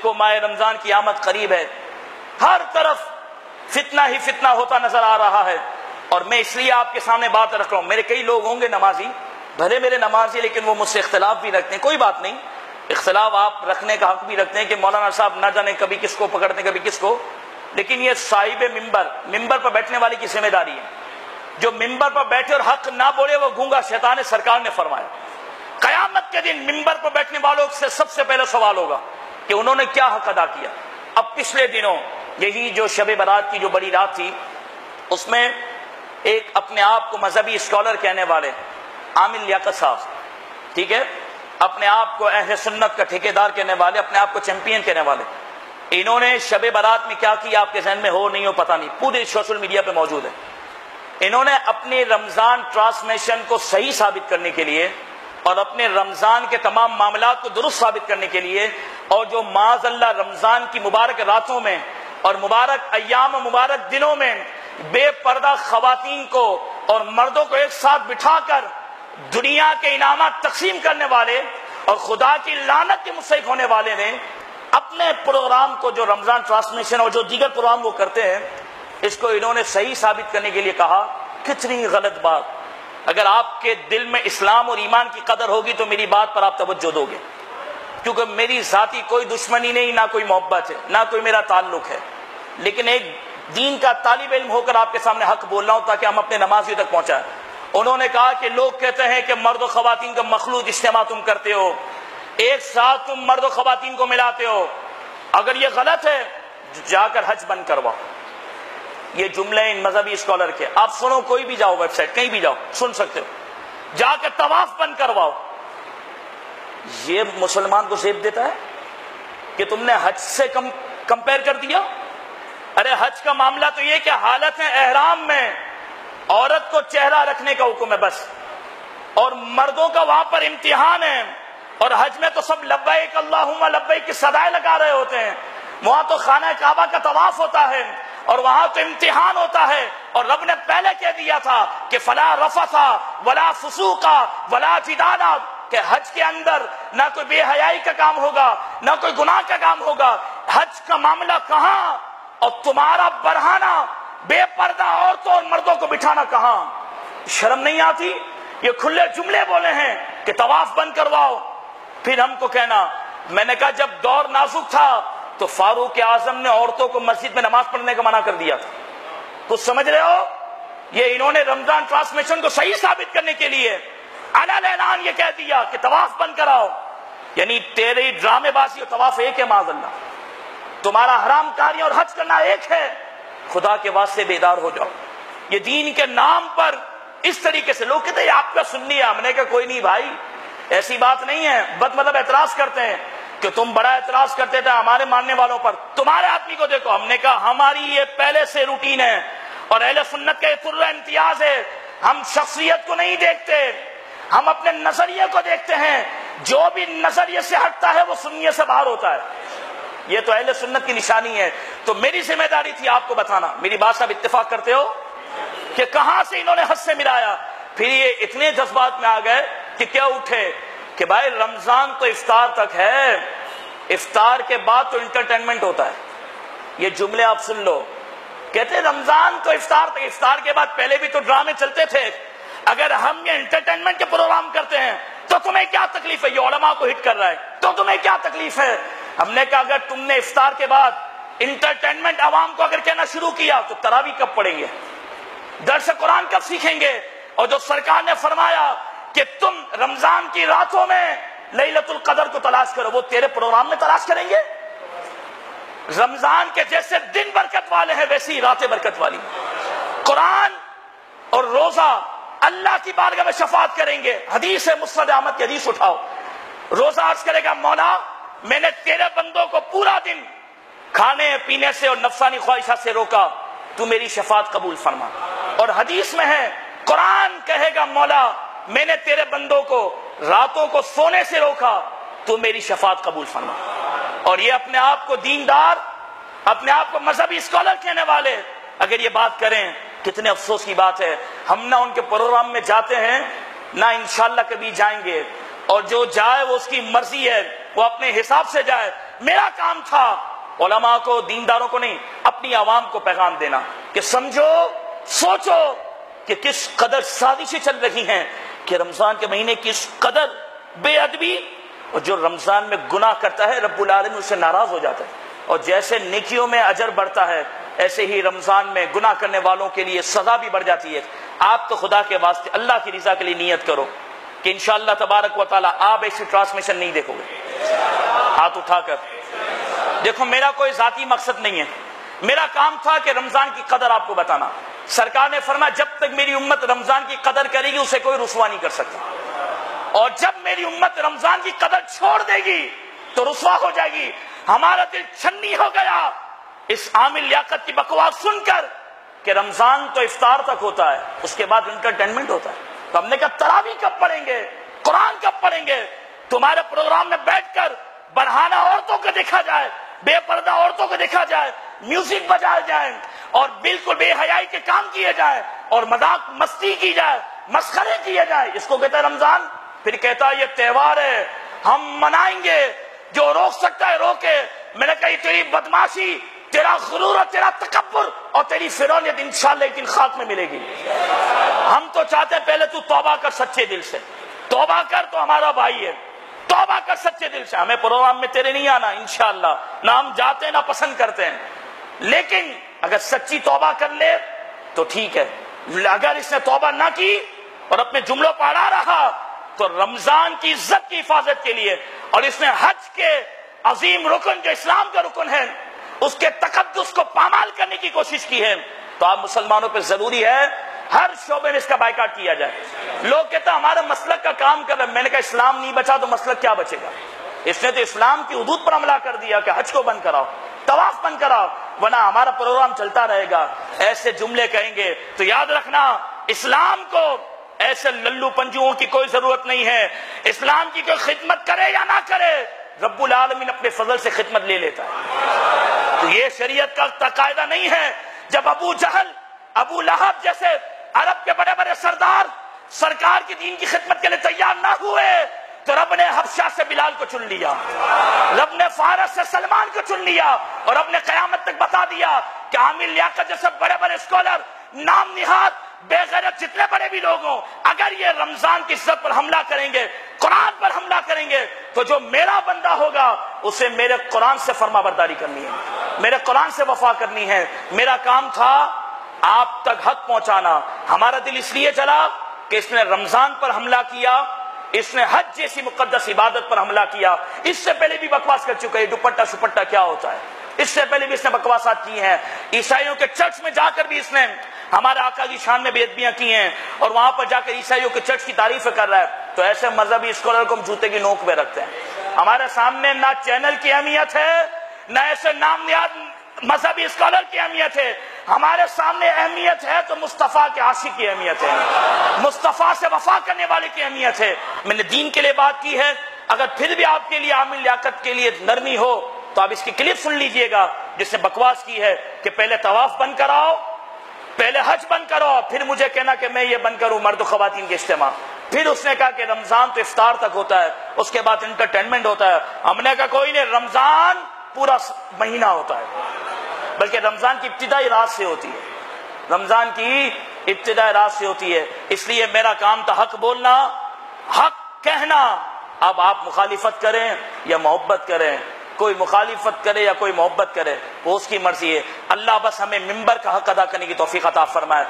دیکھو ماہ رمضان کی آمد قریب ہے، ہر طرف فتنہ ہی فتنہ ہوتا نظر آ رہا ہے، اور میں اس لیے آپ کے سامنے بات رکھ رہا ہوں. میرے کئی لوگ ہوں گے نمازی، بھلے میرے نمازی، لیکن وہ مجھ سے اختلاف بھی رکھتے ہیں. کوئی بات نہیں، اختلاف آپ رکھنے کا حق بھی رکھتے ہیں کہ مولانا صاحب نہ جانے کبھی کس کو پکڑتے ہیں کبھی کس کو، لیکن یہ صاحب ممبر پر بیٹھنے والے کی ذمہ داری ہے. جو ممبر پر بیٹھے اور حق نہ بولے وہ گونگا شیطان ہے، سرکار نے فرمایا. قیامت کے دن ممبر پر بیٹھنے والوں سے سب سے پہلے سوال ہوگا کہ انہوں نے کیا حق ادا کیا. اب پچھلے دنوں یہی جو شب برات کی جو بڑی رات تھی، اس میں ایک اپنے آپ کو مذہبی اسکالر کہنے والے عامر لیاقت صاحب، ٹھیک ہے، اپنے آپ کو اہل سنت کا ٹھیکیدار کہنے والے، اپنے آپ کو چیمپئن کہنے والے، انہوں نے شب برات میں کیا کیا آپ کے ذہن میں ہو نہیں ہو پتہ نہیں، پورے سوشل میڈیا پہ موجود ہے. انہوں نے اپنے رمضان ٹرانسمیشن کو صحیح ثابت کرنے کے لیے اور اپنے رمضان کے تمام معاملات کو درست ثابت کرنے کے لیے، اور جو معاذ اللہ رمضان کی مبارک راتوں میں اور مبارک ایام و مبارک دنوں میں بے پردہ خواتین کو اور مردوں کو ایک ساتھ بٹھا کر دنیا کے انعامات تقسیم کرنے والے اور خدا کی لعنت کے مستحق ہونے والے نے اپنے پروگرام کو، جو رمضان ٹرانسمیشن اور جو دیگر پروگرام وہ کرتے ہیں، اس کو انہوں نے صحیح ثابت کرنے کے لیے کہا. کتنی غلط بات. اگر آپ کے دل میں اسلام اور ایمان کی قدر ہوگی تو میری بات پر آپ توجہ دو گے، کیونکہ میری ذاتی کوئی دشمنی نہیں، نہ کوئی محبت ہے، نہ کوئی میرا تعلق ہے، لیکن ایک دین کا طالب علم ہو کر آپ کے سامنے حق بول رہا ہوں تاکہ ہم اپنے نمازیوں تک پہنچائیں. انہوں نے کہا کہ لوگ کہتے ہیں کہ مرد و خواتین کا مخلوط اجتماع تم کرتے ہو، ایک ساتھ تم مرد و خواتین کو ملاتے ہو. اگر یہ غلط ہے جا کر حج بند کرواؤ. یہ جملے ان مذہبی اسکالر کے، آپ سنو، کوئی بھی جاؤ، ویب سائٹ کہیں بھی جاؤ سن سکتے ہو. جا کر طواف بند کرواؤ. یہ مسلمان کو زیب دیتا ہے کہ تم نے حج سے کمپیر کر دیا. ارے حج کا معاملہ تو یہ کہ حالت احرام میں عورت کو چہرہ رکھنے کا حکم ہے بس، اور مردوں کا وہاں پر امتحان ہے. اور حج میں تو سب لبیک اللہم لبیک کی صدائیں لگا رہے ہوتے ہیں. وہاں تو خانہ کعبہ کا طواف ہوتا ہے اور وہاں تو امتحان ہوتا ہے. اور رب نے پہلے کہہ دیا تھا کہ فلا رفث ولا فسوق ولا جدال، کہ حج کے اندر نہ کوئی بے حیائی کا کام ہوگا، نہ کوئی گناہ کا کام ہوگا. حج کا معاملہ کہاں، اور تمہارا برہانہ بے پردہ عورتوں اور مردوں کو بٹھانا کہاں؟ شرم نہیں آتی؟ یہ کھلے جملے بولے ہیں کہ طواف بند کرواؤ. پھر ہم کو کہنا، میں نے کہا جب دور نازک تھا تو فاروق اعظم نے عورتوں کو مسجد میں نماز پڑھنے کا منع کر دیا تھا. کچھ سمجھ رہے ہو؟ یہ انہوں نے رمضان ٹرانسمیشن کو صحیح ثابت کرنے کے لیے علن اعلان یہ کہہ دیا کہ طواف بند کراؤ. یعنی تیری ڈرامے بازی اور طواف ایک ہے معاذ اللہ، تمہارا حرام کاری اور حج کرنا ایک ہے. خدا کے واسطے بیدار ہو جاؤ. یہ دین کے نام پر اس طریقے سے لوگ کہتے ہیں آپ کا سنی ہے. ہم نے کہا کوئی نہیں بھائی، ایسی بات نہیں ہے. بد مطلب اعتراض کرتے ہیں کہ تم بڑا اعتراض کرتے تھے ہمارے ماننے والوں پر، تمہارے آدمی کو دیکھو. ہم نے کہا ہماری یہ پہلے سے روٹین ہے اور اہل سنت کا یہ طرز امتیاز ہے. ہم شخصیت کو نہیں دیکھتے، ہم اپنے نظریے کو دیکھتے ہیں. جو بھی نظریے سے ہٹتا ہے وہ سنیے سے باہر ہوتا ہے. یہ تو اہل سنت کی نشانی ہے. تو میری ذمہ داری تھی آپ کو بتانا. میری بات سے آپ اتفاق کرتے ہو کہ کہاں سے انہوں نے حد سے ملایا؟ پھر یہ اتنے جذبات میں آ گئے کہ کیا اٹھے کہ بھائی رمضان تو افطار تک ہے، افطار کے بعد تو انٹرٹینمنٹ ہوتا ہے. یہ جملے آپ سن لو. کہتے ہیں رمضان تو افطار تک، افطار کے بعد پہلے بھی تو ڈرامے چلتے تھے. اگر ہم یہ انٹرٹینمنٹ کے پروگرام کرتے ہیں تو تمہیں کیا تکلیف ہے؟ یہ علماء کو ہٹ کر رہا ہے تو تمہیں کیا تکلیف ہے؟ ہم نے کہا اگر تم نے افطار کے بعد انٹرٹینمنٹ عوام کو اگر کہنا شروع کیا تو تراویح کب پڑھیں گے، درس قرآن کب سیکھیں گے؟ اور جو سرکار نے فرمایا کہ تم رمضان کی راتوں میں لیلۃ القدر کو تلاش کرو، وہ تیرے پروگرام میں تلاش کریں گے؟ رمضان کے جیسے دن برکت والے ہیں ویسی راتیں برکت والی. قرآن اور روزہ اللہ کی بارگاہ میں شفاعت کریں گے. حدیث ہے، مسند احمد کی حدیث اٹھاؤ. روزہ عرض کرے گا مولا میں نے تیرے بندوں کو پورا دن کھانے پینے سے اور نفسانی خواہشات سے روکا، تو میری شفاعت قبول فرما. اور حدیث میں ہے قرآن کہے گا مولا میں نے تیرے بندوں کو راتوں کو سونے سے روکا، تو میری شفاعت قبول فرما. اور یہ اپنے آپ کو دیندار، اپنے آپ کو مذہبی اسکالر کہنے والے اگر یہ بات کریں، کتنے افسوس کی بات ہے. ہم نہ ان کے پروگرام میں جاتے ہیں نہ انشاءاللہ کبھی جائیں گے، اور جو جائے وہ اس کی مرضی ہے. وہ اپنے حساب سے جائے. میرا کام تھا علماء کو، دینداروں کو نہیں، اپنی عوام کو پیغام دینا کہ سمجھو، سوچو کہ کس قدر سازشیں چل رہی ہیں، کہ رمضان کے مہینے کس قدر بے ادبی، اور جو رمضان میں گناہ کرتا ہے رب العالمین اس سے ناراض ہو جاتا ہے. اور جیسے نیکیوں میں اجر بڑھتا ہے ایسے ہی رمضان میں گناہ کرنے والوں کے لیے سزا بھی بڑھ جاتی ہے. آپ تو خدا کے واسطے اللہ کی رضا کے لیے نیت کرو کہ انشاءاللہ تبارک و تعالی آپ ایسی ٹرانسمیشن نہیں دیکھو گے. ہاتھ اٹھا کر دیکھو، میرا کوئی ذاتی مقصد نہیں ہے، میرا کام تھا کہ رمضان کی قدر آپ کو بتانا. سرکار نے فرمایا جب تک میری امت رمضان کی قدر کرے گی اسے کوئی رسوا نہیں کر سکتا، اور جب میری امت رمضان کی قدر چھوڑ دے گی تو رسوا ہو جائے گی. ہمارا دل چھنی ہو گیا اس عامل لیاقت کی بکواس سن کر کہ رمضان تو افطار تک ہوتا ہے، اس کے بعد انٹرٹینمنٹ ہوتا ہے. تو ہم نے کہا تراویح کب پڑھیں گے، قرآن کب پڑھیں گے؟ تمہارے پروگرام میں بیٹھ کر برہانہ عورتوں کو دیکھا جائے، بے پردہ عورتوں کو دیکھا جائے، میوزک بجائے جائے اور بالکل بے حیائی کے کام کیے جائے اور مذاق مستی کی جائے، مسخرے کیے جائے. اس کو کہتا ہے رمضان. پھر کہتا ہے یہ تہوار ہے ہم منائیں گے، جو روک سکتا ہے روکے. میں نے کہا یہ تیری بدماشی، تیرا غرور اور تیرا تکبر اور تیری فرعونیت انشاءاللہ ایک دن خاک میں ملے گی. ہم تو چاہتے ہیں پہلے تو توبہ کر سچے دل سے، توبہ کر، تو ہمارا بھائی ہے، توبہ کر سچے دل سے. ہمیں پروگرام میں تیرے نہیں آنا انشاءاللہ، نہ ہم جاتے ہیں نہ پسند کرتے ہیں، لیکن اگر سچی توبہ کر لے تو ٹھیک ہے. اگر اس نے توبہ نہ کی اور اپنے جملوں پر اڑا رہا تو رمضان کی عزت کی حفاظت کے لیے، اور اس نے حج کے عظیم رکن جو اسلام کا رکن ہے اس کے تقدس کو پامال کرنے کی کوشش کی ہے، تو آپ مسلمانوں پہ ضروری ہے ہر شعبے میں اس کا بائیکاٹ کیا جائے. لوگ کہتے ہیں ہمارا مسلک کا کام کر رہے ہیں. میں نے کہا اسلام نہیں بچا تو مسلک کیا بچے گا؟ اس نے تو اسلام کی حدود پر حملہ کر دیا کہ حج کو بند کراؤ، طواف بند کراؤ، ورنہ ہمارا پروگرام چلتا رہے گا. ایسے جملے کہیں گے تو یاد رکھنا اسلام کو ایسے للو پنجوؤں کی کوئی ضرورت نہیں ہے. اسلام کی کوئی خدمت کرے یا نہ کرے رب العالمین اپنے فضل سے خدمت لے لیتا ہے. تو یہ شریعت کا تقاضا نہیں ہے. جب ابو جہل، ابو لہب جیسے عرب کے بڑے بڑے سردار سرکار کی دین کی خدمت کے لیے تیار نہ ہوئے تو رب نے حبشہ سے بلال کو چن لیا، رب نے فارس سے سلمان کو چن لیا، اور رب نے قیامت تک بتا دیا کہ عامل لیاقت جیسے بڑے بڑے اسکالر، نام نہاد بے غیرت جتنے بڑے بھی لوگ ہوں، اگر یہ رمضان کی عزت پر حملہ کریں گے، قرآن پر حملہ کریں گے، تو جو میرا بندہ ہوگا اسے میرے قرآن سے فرما برداری کرنی ہے، میرے قرآن سے وفا کرنی ہے. میرا کام تھا آپ تک حق پہنچانا. ہمارا دل اس لیے چلا کہ اس نے رمضان پر حملہ کیا، اس نے حج جیسی مقدس عبادت پر حملہ کیا. اس سے پہلے بھی بکواس کر چکا ہے دوپٹہ شپٹہ کیا ہوتا ہے، اس سے پہلے بھی اس نے بکواسات کی ہیں. عیسائیوں کے چرچ میں جا کر بھی اس نے ہمارے آقا کی شان میں بے ادبیاں کی ہیں، اور وہاں پر جا کر عیسائیوں کے چرچ کی تعریفیں کر رہا ہے. تو ایسے مذہبی اسکالر کو ہم جوتے کی نوک پہ رکھتے ہیں. ہمارے سامنے نہ چینل کی اہمیت ہے نہ ایسے نام نیاد مذہبی اسکالر کی اہمیت ہے. ہمارے سامنے اہمیت ہے تو مصطفیٰ کے عاشق کی اہمیت ہے، مصطفیٰ سے وفا کرنے والے کی اہمیت ہے. میں نے دین کے لیے بات کی ہے. اگر پھر بھی آپ کے لیے عامل لیاقت کے لیے نرمی ہو تو آپ اس کی کلپ سن لیجئے گا جس نے بکواس کی ہے کہ پہلے طواف بند کراؤ، پہلے حج بند کرو، پھر مجھے کہنا کہ میں یہ بند کروں مرد و خواتین کے اجتماع. پھر اس نے کہا کہ رمضان تو افطار تک ہوتا ہے، اس کے بعد انٹرٹینمنٹ ہوتا ہے. ہم نے کہا کوئی نہیں، رمضان پورا مہینہ ہوتا ہے، بلکہ رمضان کی ابتدائی رات سے ہوتی ہے، رمضان کی ابتدائی رات سے ہوتی ہے. اس لیے میرا کام تھا حق بولنا، حق کہنا. اب آپ مخالفت کریں یا محبت کریں، کوئی مخالفت کرے یا کوئی محبت کرے وہ اس کی مرضی ہے. اللہ بس ہمیں منبر کا حق ادا کرنے کی توفیق عطا فرمائے.